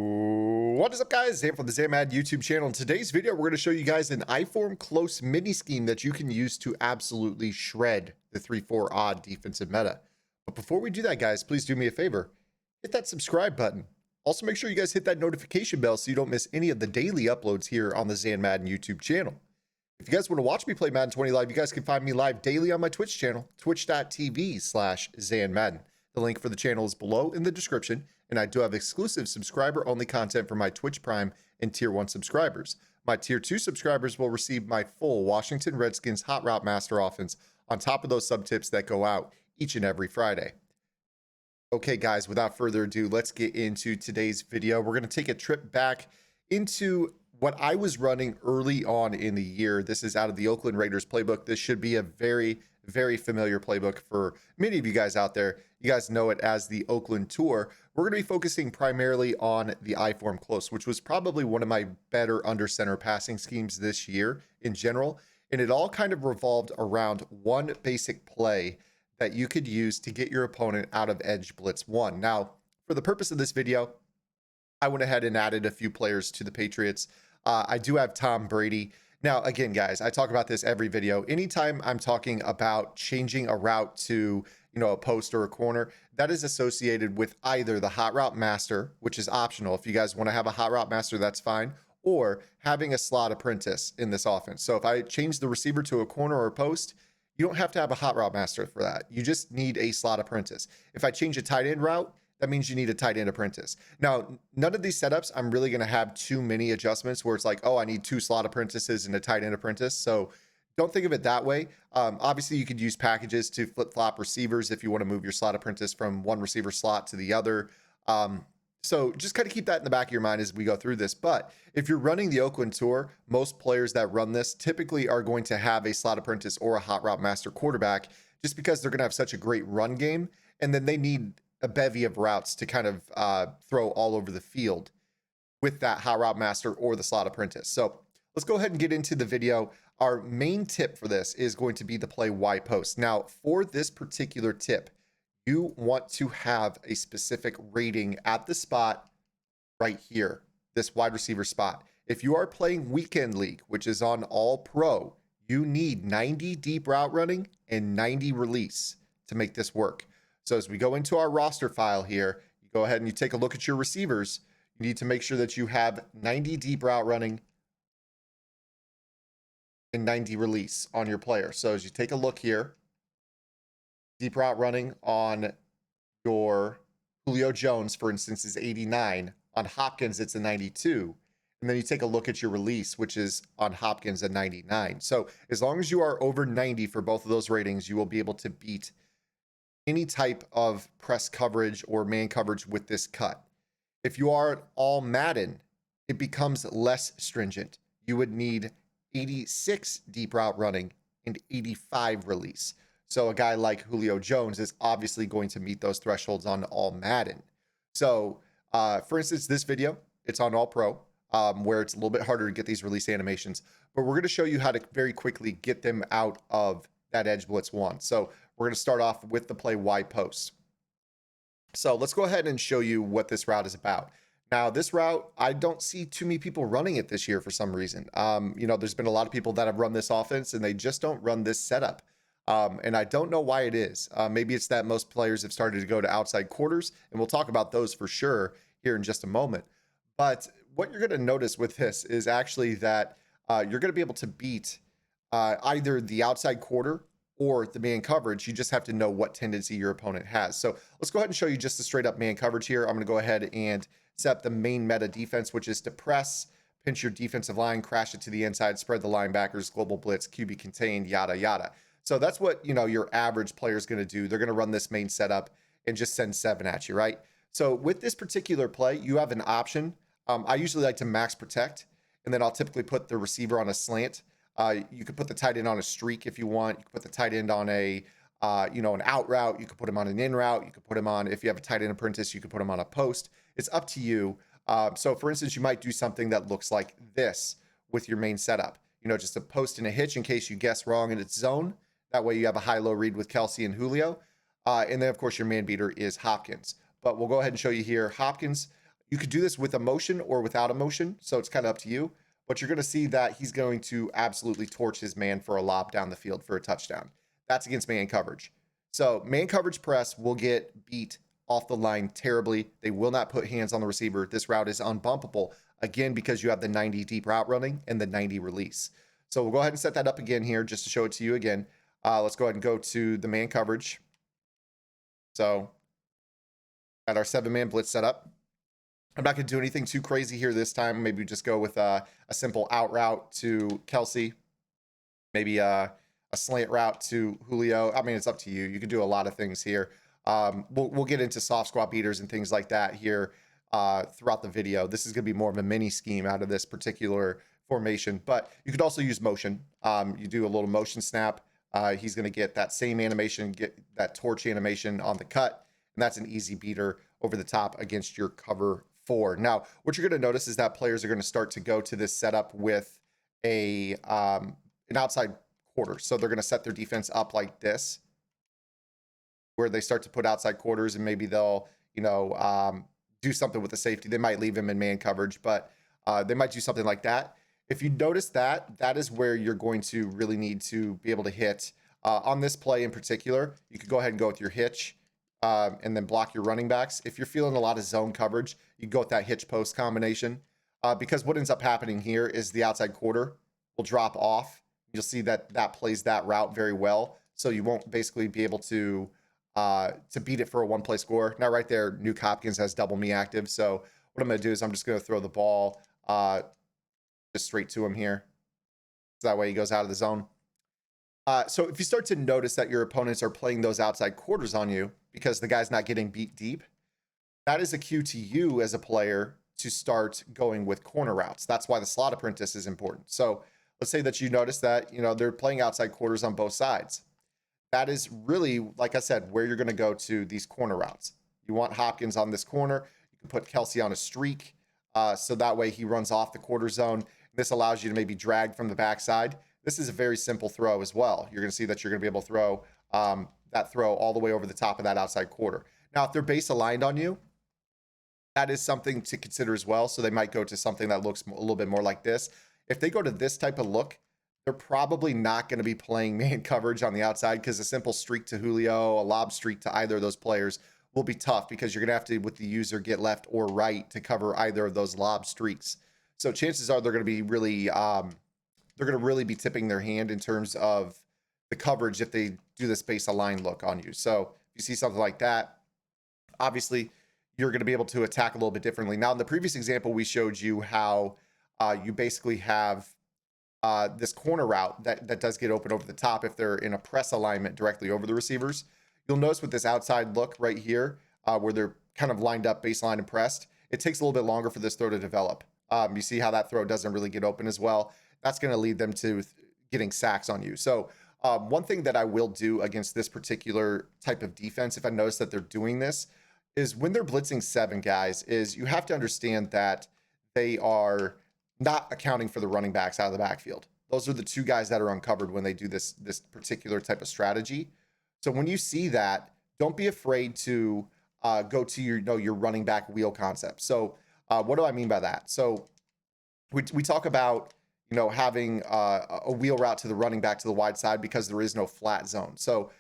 What is up, guys? Zan from the Madden YouTube channel. In today's video, we're going to show you guys an I-form close mini scheme that you can use to absolutely shred the 3-4 odd defensive meta. But before we do that, guys, please do me a favor. Hit that subscribe button. Also, make sure you guys hit that notification bell so you don't miss any of the daily uploads here on the Zan Madden YouTube channel. If you guys want to watch me play Madden 20 live, you guys can find me live daily on my Twitch channel, twitch.tv/ZanMadden. The link for the channel is below in the description, and I do have exclusive subscriber-only content for my Twitch Prime and Tier 1 subscribers. My Tier 2 subscribers will receive my full Washington Redskins Hot Route Master offense on top of those sub-tips that go out each and every Friday. Okay, guys, without further ado, let's get into today's video. We're going to take a trip back into what I was running early on in the year. This is out of the Oakland Raiders playbook. This should be a very, very familiar playbook for many of you guys out there. You guys know it as the Oakland Tour. We're going to be focusing primarily on the I-form close, which was probably one of my better under center passing schemes this year in general. And it all kind of revolved around one basic play that you could use to get your opponent out of edge blitz 1. Now, for the purpose of this video, I went ahead and added a few players to the Patriots. I do have Tom Brady. Now, again, guys, I talk about this every video. Anytime I'm talking about changing a route to, a post or a corner, that is associated with either the hot route master, which is optional. If you guys want to have a hot route master, that's fine, or having a slot apprentice in this offense. So if I change the receiver to a corner or a post, you don't have to have a hot route master for that. You just need a slot apprentice. If I change a tight end route, that means you need a tight end apprentice. Now, none of these setups, I'm really going to have too many adjustments where it's like, oh, I need 2 slot apprentices and a tight end apprentice. So don't think of it that way. Obviously, you could use packages to flip-flop receivers if you want to move your slot apprentice from one receiver slot to the other. So just kind of keep that in the back of your mind as we go through this. But if you're running the Oakland Tour, most players that run this typically are going to have a slot apprentice or a hot route master quarterback just because they're going to have such a great run game. And then they need a bevy of routes to kind of throw all over the field with that hot route master or the slot apprentice. So let's go ahead and get into the video. Our main tip for this is going to be the play Y post. Now, for this particular tip, you want to have a specific rating at the spot right here, this wide receiver spot. If you are playing weekend league, which is on all pro, you need 90 deep route running and 90 release to make this work. So as we go into our roster file here, you go ahead and you take a look at your receivers. You need to make sure that you have 90 deep route running and 90 release on your player. So as you take a look here, deep route running on your Julio Jones, for instance, is 89. On Hopkins, it's a 92. And then you take a look at your release, which is on Hopkins a 99. So as long as you are over 90 for both of those ratings, you will be able to beat any type of press coverage or man coverage with this cut. If you are all Madden, it becomes less stringent. You would need 86 deep route running and 85 release. So a guy like Julio Jones is obviously going to meet those thresholds on all Madden. So for instance, this video, it's on all pro, where it's a little bit harder to get these release animations, but we're going to show you how to very quickly get them out of that edge blitz 1. So we're going to start off with the play Y post. So let's go ahead and show you what this route is about. Now, this route, I don't see too many people running it this year for some reason. There's been a lot of people that have run this offense and they just don't run this setup. And I don't know why it is. Maybe it's that most players have started to go to outside quarters, and we'll talk about those for sure here in just a moment. But what you're going to notice with this is actually that you're going to be able to beat either the outside quarter or the man coverage. You just have to know what tendency your opponent has. So let's go ahead and show you just the straight up man coverage here. I'm going to go ahead and set up the main meta defense, which is to press, pinch your defensive line, crash it to the inside, spread the linebackers, global blitz, QB contained, yada, yada. So that's what, your average player is going to do. They're going to run this main setup and just send 7 at you, right? So with this particular play, you have an option. I usually like to max protect, and then I'll typically put the receiver on a slant. You could put the tight end on a streak if you want. You could put the tight end on an out route. You could put him on an in route. You could put him on, if you have a tight end apprentice, you could put him on a post. It's up to you. So for instance, you might do something that looks like this with your main setup. Just a post and a hitch in case you guess wrong in its zone. That way you have a high-low read with Kelsey and Julio. And then, of course, your man beater is Hopkins. But we'll go ahead and show you here. Hopkins, You could do this with a motion or without a motion, so it's kind of up to you. But you're going to see that he's going to absolutely torch his man for a lob down the field for a touchdown. That's against man coverage. So man coverage press will get beat off the line terribly. They will not put hands on the receiver. This route is unbumpable, again, because you have the 90 deep route running and the 90 release. So we'll go ahead and set that up again here just to show it to you again. Let's go ahead and go to the man coverage. So got our 7-man blitz set up. I'm not going to do anything too crazy here this time. Maybe just go with a simple out route to Kelsey. Maybe a slant route to Julio. I mean, it's up to you. You can do a lot of things here. We'll get into soft squat beaters and things like that here throughout the video. This is going to be more of a mini scheme out of this particular formation, but you could also use motion. You do a little motion snap. He's going to get that same animation, get that torch animation on the cut, and that's an easy beater over the top against your cover 4. Now, what you're going to notice is that players are going to start to go to this setup with an outside quarter. So they're going to set their defense up like this, where they start to put outside quarters, and maybe they'll, do something with the safety. They might leave him in man coverage, but they might do something like that. If you notice that, that is where you're going to really need to be able to hit. On this play in particular, you could go ahead and go with your hitch and then block your running backs. If you're feeling a lot of zone coverage, you go with that hitch post combination because what ends up happening here is the outside quarter will drop off. You'll see that that plays that route very well. So you won't basically be able to beat it for a one-play score. Now right there, Nuke Hopkins has double me active. So what I'm going to do is I'm just going to throw the ball just straight to him here. So that way he goes out of the zone. So if you start to notice that your opponents are playing those outside quarters on you because the guy's not getting beat deep, that is a cue to you as a player to start going with corner routes. That's why the slot apprentice is important. So let's say that you notice that, they're playing outside quarters on both sides. That is really, like I said, where you're going to go to these corner routes. You want Hopkins on this corner. You can put Kelsey on a streak. So that way he runs off the quarter zone. This allows you to maybe drag from the backside. This is a very simple throw as well. You're going to see that you're going to be able to throw that throw all the way over the top of that outside quarter. Now, if they're base aligned on you, that is something to consider as well. So they might go to something that looks a little bit more like this. If they go to this type of look, they're probably not going to be playing man coverage on the outside because a simple streak to Julio, a lob streak to either of those players will be tough because you're going to have to, with the user, get left or right to cover either of those lob streaks. So chances are they're going to be really, they're going to really be tipping their hand in terms of the coverage if they do this base align look on you. So if you see something like that, obviously you're going to be able to attack a little bit differently. Now, in the previous example, we showed you how you basically have this corner route that does get open over the top if they're in a press alignment directly over the receivers. You'll notice with this outside look right here, where they're kind of lined up baseline and pressed, it takes a little bit longer for this throw to develop. You see how that throw doesn't really get open as well. That's going to lead them to getting sacks on you. So one thing that I will do against this particular type of defense, if I notice that they're doing this, is when they're blitzing 7 guys, is you have to understand that they are not accounting for the running backs out of the backfield. Those are the 2 guys that are uncovered when they do this particular type of strategy. So when you see that, don't be afraid to go to your running back wheel concept. So what do I mean by that? So we talk about having a wheel route to the running back to the wide side because there is no flat zone. So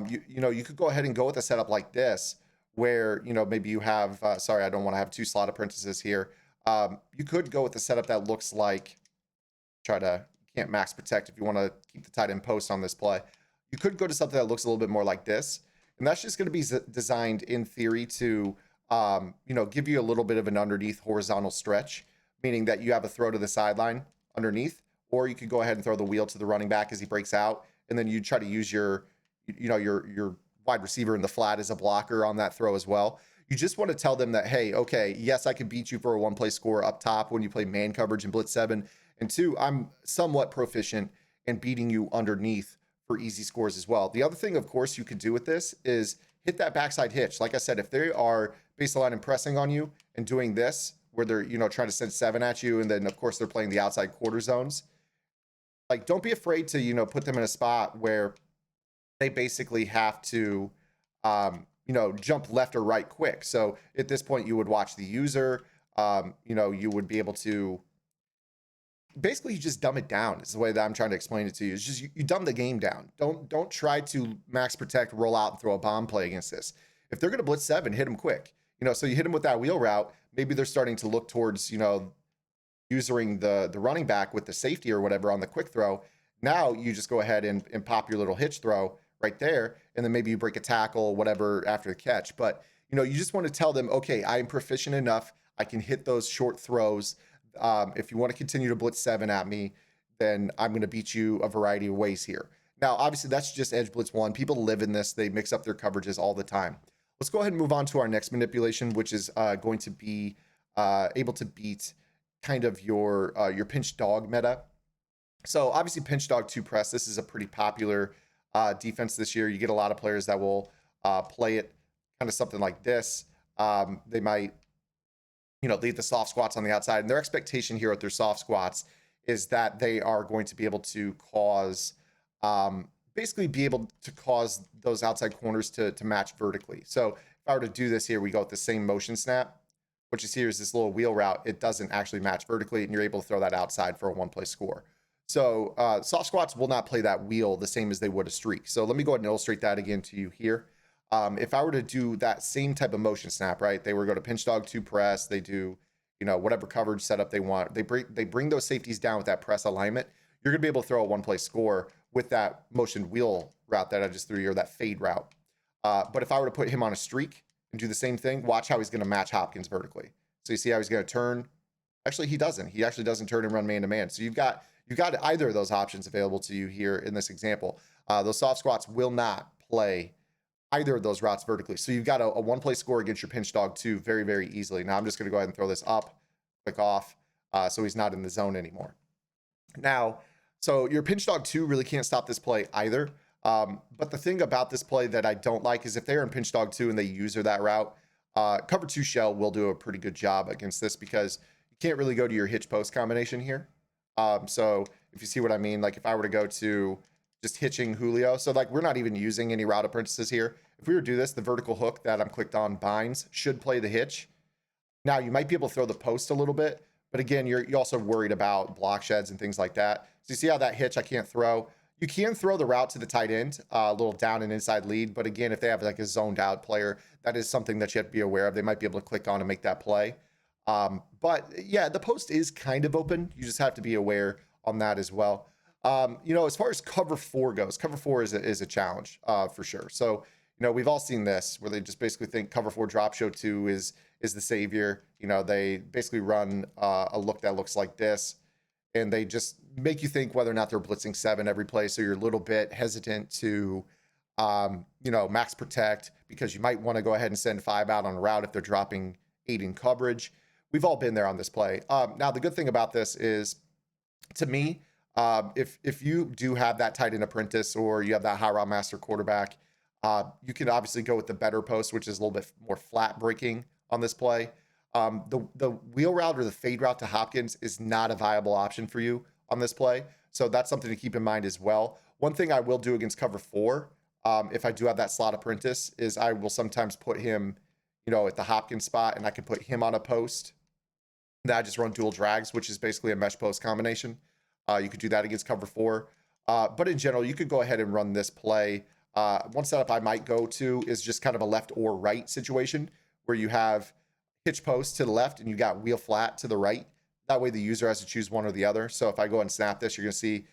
you could go ahead and go with a setup like this where maybe you have sorry, I don't want to have 2 slot apprentices here. You could go with a setup that looks like, can't max protect if you want to keep the tight end post on this play. You could go to something that looks a little bit more like this. And that's just going to be designed in theory to, give you a little bit of an underneath horizontal stretch, meaning that you have a throw to the sideline underneath, or you could go ahead and throw the wheel to the running back as he breaks out. And then you try to use your wide receiver in the flat as a blocker on that throw as well. You just want to tell them that, hey, okay, yes, I can beat you for a 1-play score up top when you play man coverage and blitz 7. And 2, I'm somewhat proficient in beating you underneath for easy scores as well. The other thing, of course, you could do with this is hit that backside hitch. Like I said, if they are baseline and pressing on you and doing this, where they're, trying to send 7 at you, and then, of course, they're playing the outside quarter zones, like, don't be afraid to, put them in a spot where they basically have to, jump left or right quick. So at this point, you would watch the user. you would be able to basically you just dumb it down is the way that I'm trying to explain it to you. It's just you dumb the game down. Don't try to max protect, roll out, and throw a bomb play against this. If they're going to blitz 7, hit them quick. So you hit them with that wheel route. Maybe they're starting to look towards using the running back with the safety or whatever on the quick throw. Now you just go ahead and pop your little hitch throw right there, and then maybe you break a tackle, whatever, after the catch. But you just want to tell them, okay, I am proficient enough. I can hit those short throws. If you want to continue to blitz 7 at me, then I'm going to beat you a variety of ways here. Now, obviously, that's just edge blitz 1. People live in this. They mix up their coverages all the time. Let's go ahead and move on to our next manipulation, which is going to be able to beat kind of your pinch dog meta. So obviously pinch dog 2 press, this is a pretty popular defense this year. You get a lot of players that will play it kind of something like this. They might lead the soft squats on the outside, and their expectation here with their soft squats is that they are going to be able to cause basically be able to cause those outside corners to match vertically. So if I were to do this here, we go with the same motion snap. What you see here is this little wheel route. It doesn't actually match vertically, and you're able to throw that outside for a 1-play score. So soft squats will not play that wheel the same as they would a streak. So let me go ahead and illustrate that again to you here. If I were to do that same type of motion snap, right? They were go to pinch dog 2 press. They do, whatever coverage setup they want. They bring those safeties down with that press alignment. You're going to be able to throw a 1-play score with that motion wheel route that I just threw you, or that fade route. But if I were to put him on a streak and do the same thing, watch how he's going to match Hopkins vertically. So you see how he's going to turn. Actually, he doesn't. He actually doesn't turn and run man-to-man. So you've got either of those options available to you here in this example. Those soft squats will not play either of those routes vertically. So you've got a 1-play score against your pinch dog 2 very, very easily. Now I'm just going to go ahead and throw this up, click off, so he's not in the zone anymore. Now, so your pinch dog 2 really can't stop this play either. But the thing about this play that I don't like is if they're in pinch dog 2 and they use that route, cover 2 shell will do a pretty good job against this, because you can't really go to your hitch post combination here. So if you see what I mean, like if I were to go to just hitching Julio, so like we're not even using any route apprentices here. If we were to do this, the vertical hook that I'm clicked on binds should play the hitch. Now you might be able to throw the post a little bit, but again, you're also worried about block sheds and things like that. So you see how that hitch I can't throw. You can throw the route to the tight end, a little down and inside lead. But again, if they have like a zoned out player, that is something that you have to be aware of. They might be able to click on and make that play. But yeah, the post is kind of open. You just have to be aware on that as well. As far as cover 4 goes, cover 4 is a challenge for sure. So, we've all seen this where they just basically think cover 4 drop show 2 is the savior. They basically run a look that looks like this, and they just make you think whether or not they're blitzing 7 every play. So you're a little bit hesitant to, max protect, because you might want to go ahead and send 5 out on a route if they're dropping 8 in coverage. We've all been there on this play. Now, the good thing about this is, to me, if you do have that tight end apprentice, or you have that high route master quarterback, you can obviously go with the better post, which is a little bit more flat breaking on this play. The wheel route or the fade route to Hopkins is not a viable option for you on this play. So that's something to keep in mind as well. One thing I will do against cover 4, if I do have that slot apprentice, is I will sometimes put him, at the Hopkins spot, and I can put him on a post. Then I just run dual drags, which is basically a mesh post combination. You could do that against cover 4. But in general, you could go ahead and run this play. One setup I might go to is just kind of a left or right situation, where you have hitch post to the left and you got wheel flat to the right. That way the user has to choose one or the other. So if I go ahead and snap this, you're going to see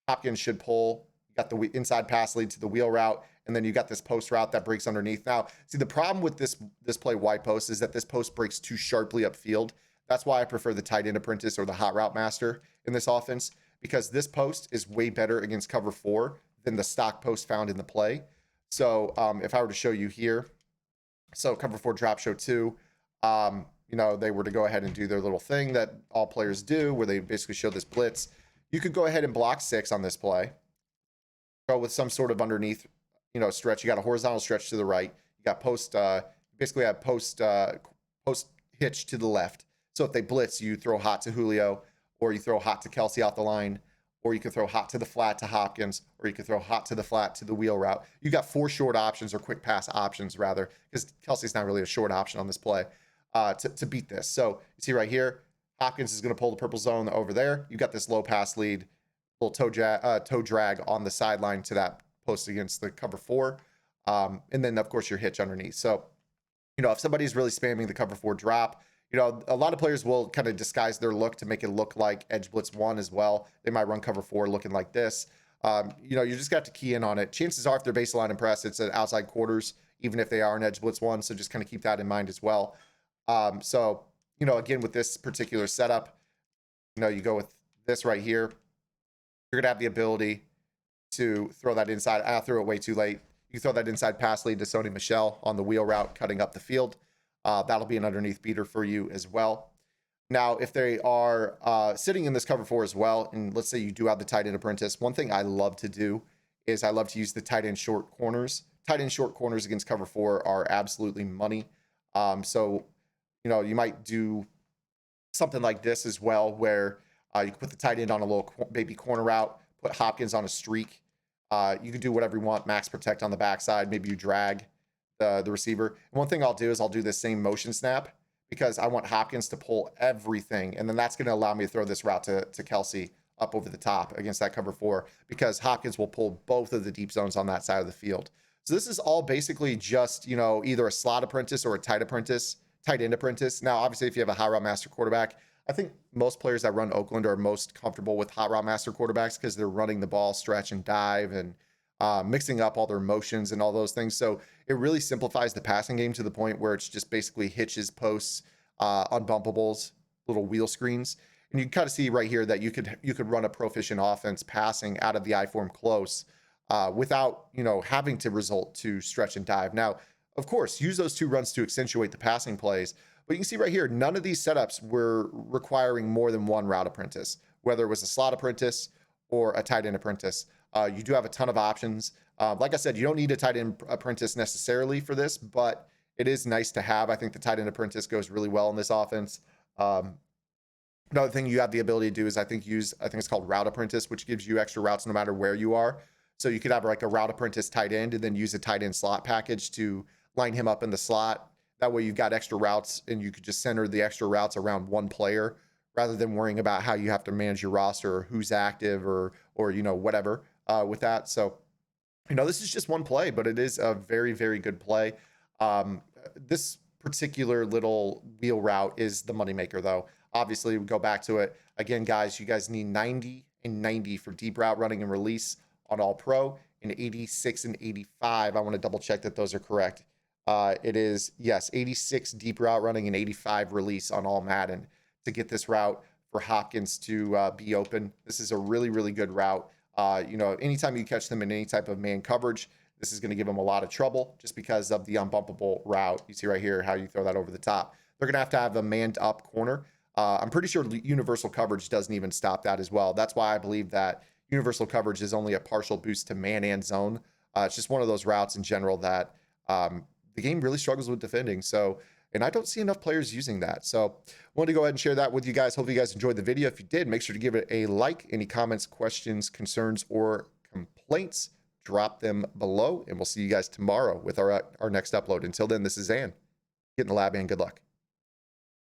Hopkins should pull. You got the inside pass lead to the wheel route, and then you got this post route that breaks underneath. Now, see, the problem with this play wide post is that this post breaks too sharply upfield. That's why I prefer the tight end apprentice or the hot route master in this offense, because this post is way better against cover 4 than the stock post found in the play. So if I were to show you here, so cover 4 drop show 2, they were to go ahead and do their little thing that all players do, where they basically show this blitz. You could go ahead and block 6 on this play. Go with some sort of underneath, stretch. You got a horizontal stretch to the right. You got post, basically have post hitch to the left. So if they blitz, you throw hot to Julio, or you throw hot to Kelsey out the line, or you can throw hot to the flat to Hopkins, or you can throw hot to the flat to the wheel route. You got 4 short options, or quick pass options rather, because Kelsey's not really a short option on this play. to beat this. So you see right here, Hopkins is going to pull the purple zone over there. You got this low pass lead, little toe drag on the sideline to that post against the cover 4. And then, of course, your hitch underneath. So, if somebody's really spamming the cover 4 drop, a lot of players will kind of disguise their look to make it look like edge blitz 1 as well. They might run cover 4 looking like this. You just got to key in on it. Chances are if they're baseline and press, it's at outside quarters, even if they are an edge blitz 1. So just kind of keep that in mind as well. So, again, with this particular setup, you go with this right here. You're going to have the ability to throw that inside. I threw it way too late. You throw that inside pass lead to Sony Michel on the wheel route, cutting up the field. That'll be an underneath beater for you as well. Now, if they are sitting in this cover 4 as well, and let's say you do have the tight end apprentice, one thing I love to do is I love to use the tight end short corners. Tight end short corners against cover 4 are absolutely money. So, you might do something like this as well, where you can put the tight end on a little baby corner route, put Hopkins on a streak. You can do whatever you want, max protect on the backside. Maybe you drag the receiver. And one thing I'll do is I'll do this same motion snap because I want Hopkins to pull everything. And then that's going to allow me to throw this route to Kelsey up over the top against that cover 4 because Hopkins will pull both of the deep zones on that side of the field. So this is all basically just, either a slot apprentice or a tight end apprentice. Now, obviously, if you have a high route master quarterback, I think most players that run Oakland are most comfortable with hot route master quarterbacks because they're running the ball, stretch and dive, and mixing up all their motions and all those things. So it really simplifies the passing game to the point where it's just basically hitches, posts, unbumpables, little wheel screens. And you can kind of see right here that you could run a proficient offense passing out of the I-form close without having to resort to stretch and dive. Now, of course, use those 2 runs to accentuate the passing plays. But you can see right here, none of these setups were requiring more than 1 route apprentice, whether it was a slot apprentice or a tight end apprentice. You do have a ton of options. Like I said, you don't need a tight end apprentice necessarily for this, but it is nice to have. I think the tight end apprentice goes really well in this offense. Another thing you have the ability to do is I think it's called route apprentice, which gives you extra routes no matter where you are. So you could have like a route apprentice tight end and then use a tight end slot package to line him up in the slot. That way you've got extra routes and you could just center the extra routes around one player rather than worrying about how you have to manage your roster or who's active or whatever with that. So, this is just one play, but it is a very, very good play. This particular little wheel route is the moneymaker though. Obviously, we go back to it. Again, guys, you guys need 90 and 90 for deep route running and release on All Pro and 86 and 85. I want to double check that those are correct. It is, yes, 86 deep route running and 85 release on all Madden to get this route for Hopkins to be open. This is a really, really good route. Anytime you catch them in any type of man coverage, this is going to give them a lot of trouble just because of the unbumpable route. You see right here how you throw that over the top. They're going to have a manned up corner. I'm pretty sure universal coverage doesn't even stop that as well. That's why I believe that universal coverage is only a partial boost to man and zone. It's just one of those routes in general that the game really struggles with defending. So, and I don't see enough players using that. So I wanted to go ahead and share that with you guys. Hope you guys enjoyed the video. If you did, make sure to give it a like. Any comments, questions, concerns, or complaints, drop them below. And we'll see you guys tomorrow with our next upload. Until then, this is Zan. Get in the lab and good luck.